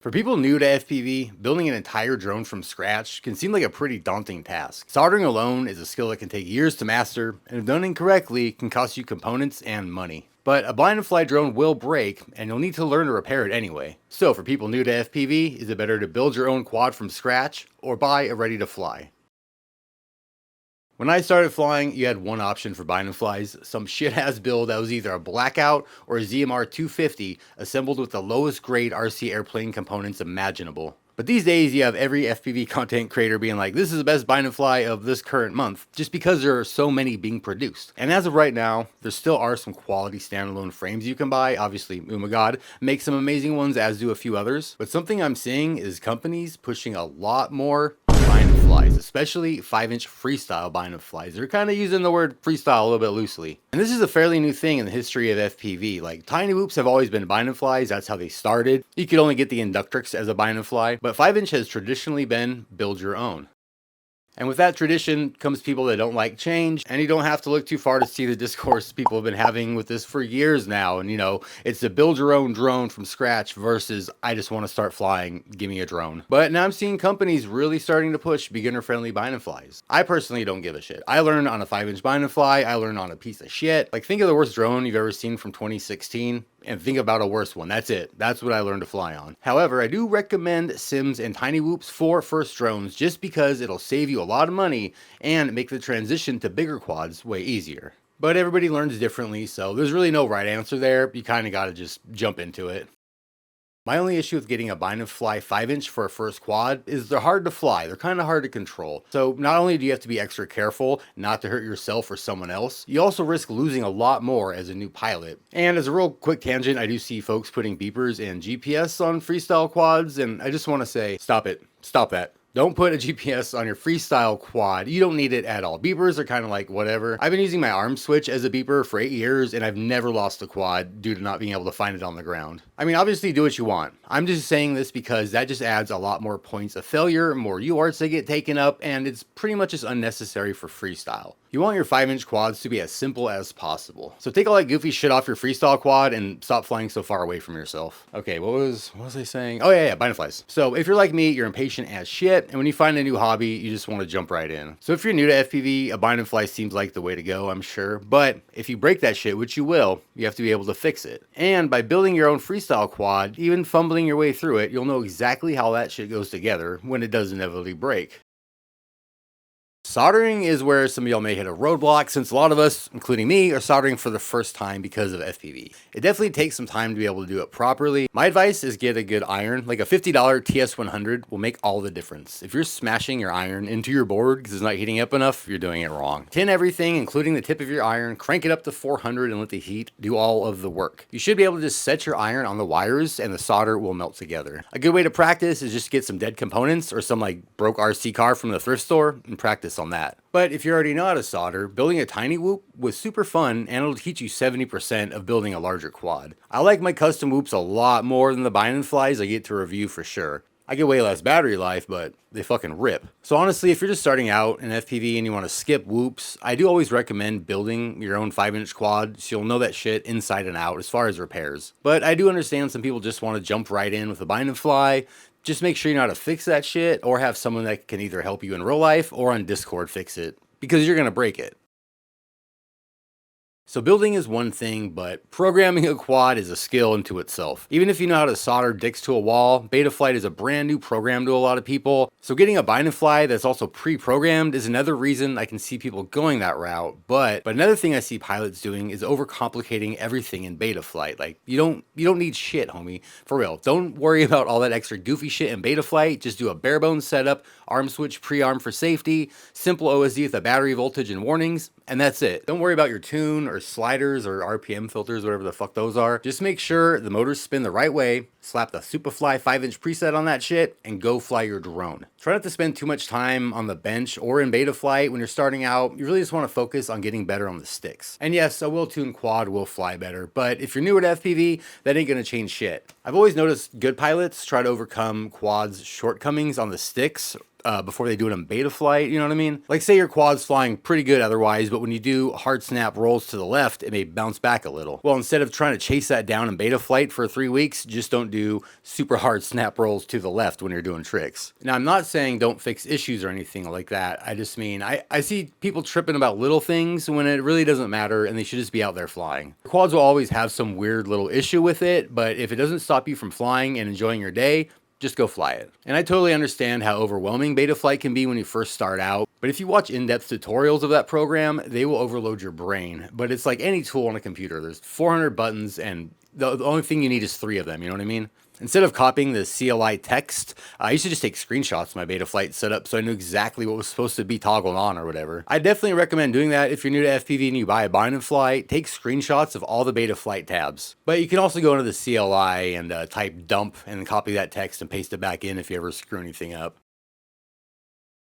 For people new to FPV, building an entire drone from scratch can seem like a pretty daunting task. Soldering alone is a skill that can take years to master, and if done incorrectly, can cost you components and money. But a blind and fly drone will break, and you'll need to learn to repair it anyway. So for people new to FPV, is it better to build your own quad from scratch, or buy a ready to fly? When I started flying, you had one option for buying flies, some shit-ass build that was either a Blackout or a ZMR 250 assembled with the lowest grade RC airplane components imaginable. But these days, you have every FPV content creator being like, this is the best bind and fly of this current month, just because there are so many being produced. And as of right now, there still are some quality standalone frames you can buy. Obviously, God makes some amazing ones, as do a few others. But something I'm seeing is companies pushing a lot more bind and flies, especially 5-inch freestyle bind and flies. They're kind of using the word freestyle a little bit loosely. And this is a fairly new thing in the history of FPV. Like, tiny whoops have always been bind and flies. That's how they started. You could only get the Inductrix as a bind and fly, but 5-inch has traditionally been build your own. And with that tradition comes people that don't like change, and you don't have to look too far to see the discourse people have been having with this for years now. And it's to build your own drone from scratch versus I just want to start flying, give me a drone. But now I'm seeing companies really starting to push beginner-friendly bind and flies. I personally don't give a shit. I learned on a 5-inch bind and fly, I learned on a piece of shit. Like, think of the worst drone you've ever seen from 2016. And think about a worse one. That's it. That's what I learned to fly on. However, I do recommend Sims and Tiny Whoops for first drones just because it'll save you a lot of money and make the transition to bigger quads way easier. But everybody learns differently, so there's really no right answer there. You kind of got to just jump into it. My only issue with getting a bind and fly 5-inch for a first quad is they're hard to fly. They're kind of hard to control. So not only do you have to be extra careful not to hurt yourself or someone else, you also risk losing a lot more as a new pilot. And as a real quick tangent, I do see folks putting beepers and GPS on freestyle quads, and I just want to say, stop it. Stop that. Don't put a GPS on your freestyle quad. You don't need it at all. Beepers are kind of like whatever. I've been using my arm switch as a beeper for 8 years, and I've never lost a quad due to not being able to find it on the ground. I mean, obviously do what you want. I'm just saying this because that just adds a lot more points of failure, more UARTs that get taken up, and it's pretty much just unnecessary for freestyle. You want your 5-inch quads to be as simple as possible. So take all that goofy shit off your freestyle quad and stop flying so far away from yourself. Okay, what was I saying? Oh yeah, bind and flies. So if you're like me, you're impatient as shit, and when you find a new hobby, you just want to jump right in. So if you're new to FPV, a bind and fly seems like the way to go, I'm sure. But if you break that shit, which you will, you have to be able to fix it. And by building your own freestyle quad, even fumbling your way through it, you'll know exactly how that shit goes together when it does inevitably break. Soldering is where some of y'all may hit a roadblock, since a lot of us, including me, are soldering for the first time because of FPV. It definitely takes some time to be able to do it properly. My advice is get a good iron. Like a $50 TS100 will make all the difference. If you're smashing your iron into your board because it's not heating up enough, you're doing it wrong. Tin everything, including the tip of your iron, crank it up to 400 and let the heat do all of the work. You should be able to just set your iron on the wires and the solder will melt together. A good way to practice is just get some dead components or some like broke RC car from the thrift store and practice on that. But if you already know how to solder, building a tiny whoop was super fun and it'll teach you 70% of building a larger quad. I like my custom whoops a lot more than the bind and flies I get to review for sure. I get way less battery life, but they fucking rip. So honestly, if you're just starting out in FPV and you want to skip whoops, I do always recommend building your own 5-inch quad so you'll know that shit inside and out as far as repairs. But I do understand some people just want to jump right in with a bind and fly. Just make sure you know how to fix that shit or have someone that can either help you in real life or on Discord fix it, because you're going to break it. So building is one thing, but programming a quad is a skill into itself. Even if you know how to solder dicks to a wall, Betaflight is a brand new program to a lot of people. So getting a bind and fly that's also pre-programmed is another reason I can see people going that route. But another thing I see pilots doing is overcomplicating everything in Betaflight. Like, you don't need shit, homie. For real. Don't worry about all that extra goofy shit in Betaflight. Just do a bare bones setup, arm switch pre-arm for safety, simple OSD with a battery voltage and warnings, and that's it. Don't worry about your tune or sliders or RPM filters, whatever the fuck those are. Just make sure the motors spin the right way, slap the Superfly 5-inch preset on that shit, and go fly your drone. Try not to spend too much time on the bench or in Betaflight when you're starting out. You really just want to focus on getting better on the sticks. And yes, a well-tuned quad will fly better, but if you're newer to FPV, that ain't gonna change shit. I've always noticed good pilots try to overcome quad's shortcomings on the sticks before they do it in Betaflight, you know what I mean? Like say your quad's flying pretty good otherwise, but when you do hard snap rolls to the left, it may bounce back a little. Well, instead of trying to chase that down in Betaflight for 3 weeks, just don't do super hard snap rolls to the left when you're doing tricks. Now, I'm not saying don't fix issues or anything like that. I just mean, I see people tripping about little things when it really doesn't matter and they should just be out there flying. Quads will always have some weird little issue with it, but if it doesn't stop you from flying and enjoying your day, just go fly it. And I totally understand how overwhelming Betaflight can be when you first start out, but if you watch in-depth tutorials of that program, they will overload your brain. But it's like any tool on a computer. There's 400 buttons and the only thing you need is 3 of them, you know what I mean? Instead of copying the CLI text, I used to just take screenshots of my Betaflight setup so I knew exactly what was supposed to be toggled on or whatever. I definitely recommend doing that if you're new to FPV and you buy a bind and fly. Take screenshots of all the Betaflight tabs. But you can also go into the CLI and type dump and copy that text and paste it back in if you ever screw anything up.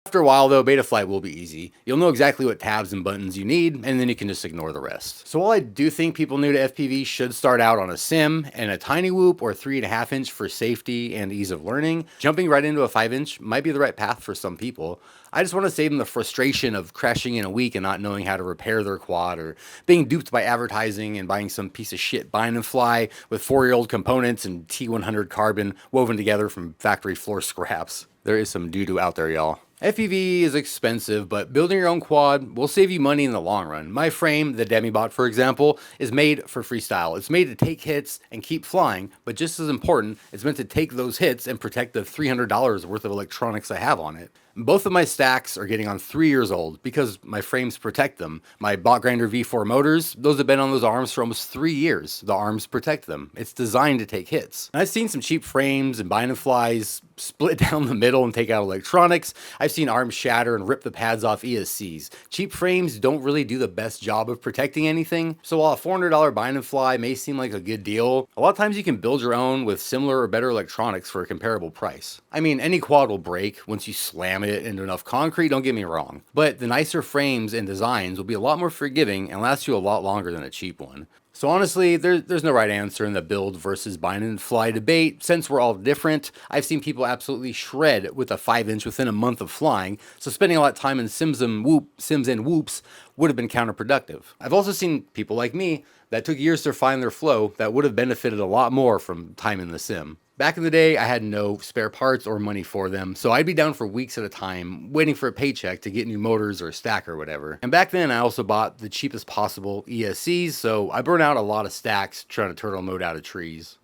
After a while though, Betaflight will be easy. You'll know exactly what tabs and buttons you need, and then you can just ignore the rest. So while I do think people new to FPV should start out on a sim and a tiny whoop or 3.5 inch for safety and ease of learning, jumping right into a 5 inch might be the right path for some people. I just want to save them the frustration of crashing in a week and not knowing how to repair their quad, or being duped by advertising and buying some piece of shit bind and fly with 4-year-old components and T100 carbon woven together from factory floor scraps. There is some doo-doo out there, y'all. FPV is expensive, but building your own quad will save you money in the long run. My frame, the Demibot for example, is made for freestyle. It's made to take hits and keep flying, but just as important, it's meant to take those hits and protect the $300 worth of electronics I have on it. Both of my stacks are getting on 3 years old because my frames protect them. My Bot Grinder V4 motors, those have been on those arms for almost 3 years. The arms protect them. It's designed to take hits. And I've seen some cheap frames and bind and flies split down the middle and take out electronics. I've seen arms shatter and rip the pads off ESCs. Cheap frames don't really do the best job of protecting anything. So while a $400 bind and fly may seem like a good deal, a lot of times you can build your own with similar or better electronics for a comparable price. I mean, any quad will break once you slam it into enough concrete, don't get me wrong, but the nicer frames and designs will be a lot more forgiving and last you a lot longer than a cheap one. So honestly, there's no right answer in the build versus bind and fly debate. Since we're all different, I've seen people absolutely shred with a 5 inch within a month of flying, so spending a lot of time in sims and whoops would have been counterproductive. I've also seen people like me that took years to find their flow that would have benefited a lot more from time in the sim. Back in the day, I had no spare parts or money for them, so I'd be down for weeks at a time, waiting for a paycheck to get new motors or a stack or whatever. And back then, I also bought the cheapest possible ESCs, so I burned out a lot of stacks trying to turtle mode out of trees.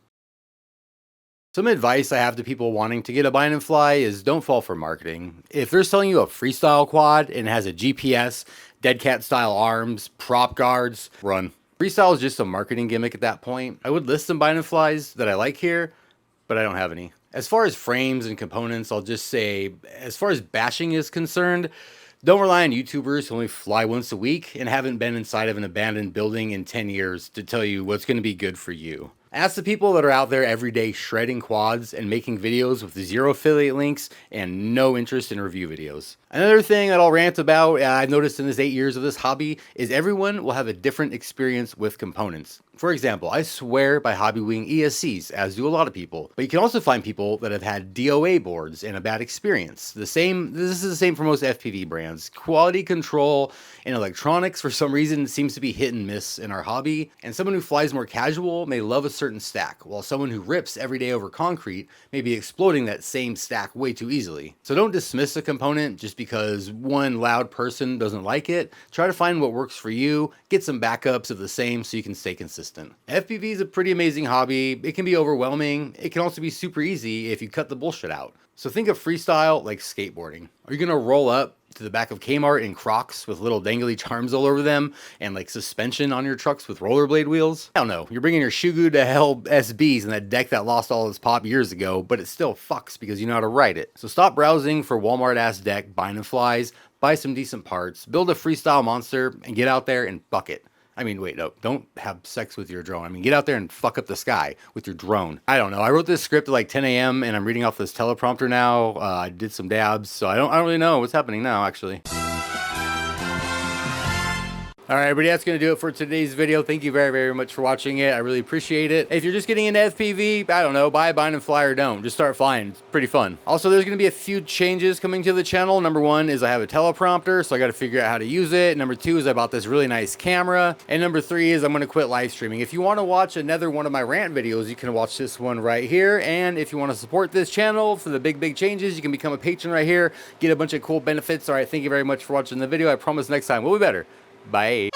Some advice I have to people wanting to get a bind and fly is don't fall for marketing. If they're selling you a freestyle quad and it has a GPS, dead cat style arms, prop guards, run. Freestyle is just a marketing gimmick at that point. I would list some bind and flies that I like here, but I don't have any. As far as frames and components, I'll just say, as far as bashing is concerned, don't rely on YouTubers who only fly once a week and haven't been inside of an abandoned building in 10 years to tell you what's going to be good for you. Ask the people that are out there every day shredding quads and making videos with 0 affiliate links and no interest in review videos. Another thing that I'll rant about, I've noticed in this 8 years of this hobby, is everyone will have a different experience with components. For example, I swear by Hobbywing ESCs, as do a lot of people. But you can also find people that have had DOA boards and a bad experience. This is the same for most FPV brands. Quality control in electronics, for some reason, seems to be hit and miss in our hobby. And someone who flies more casual may love a certain stack, while someone who rips every day over concrete may be exploding that same stack way too easily. So don't dismiss a component just because one loud person doesn't like it. Try to find what works for you, get some backups of the same so you can stay consistent. FPV is a pretty amazing hobby. It can be overwhelming. It can also be super easy if you cut the bullshit out. So think of freestyle like skateboarding. Are you gonna roll up to the back of Kmart in Crocs with little dangly charms all over them and like suspension on your trucks with rollerblade wheels? Hell no. You're bringing your Shugu to Hell SBs and that deck that lost all its pop years ago, but it still fucks because you know how to ride it. So stop browsing for Walmart ass deck, bind and flies, buy some decent parts, build a freestyle monster, and get out there and buck it. I mean, wait, no, don't have sex with your drone. I mean, get out there and fuck up the sky with your drone. I don't know. I wrote this script at like 10 a.m. and I'm reading off this teleprompter now. I did some dabs, so I don't really know what's happening now, actually. All right, everybody, that's going to do it for today's video. Thank you very, very much for watching it. I really appreciate it. If you're just getting into FPV, I don't know, buy, bind, and fly, or don't. Just start flying. It's pretty fun. Also, there's going to be a few changes coming to the channel. Number one is I have a teleprompter, so I got to figure out how to use it. Number two is I bought this really nice camera. And number three is I'm going to quit live streaming. If you want to watch another one of my rant videos, you can watch this one right here. And if you want to support this channel for the big changes, you can become a patron right here, get a bunch of cool benefits. All right, thank you very much for watching the video. I promise next time we'll be better. Bye.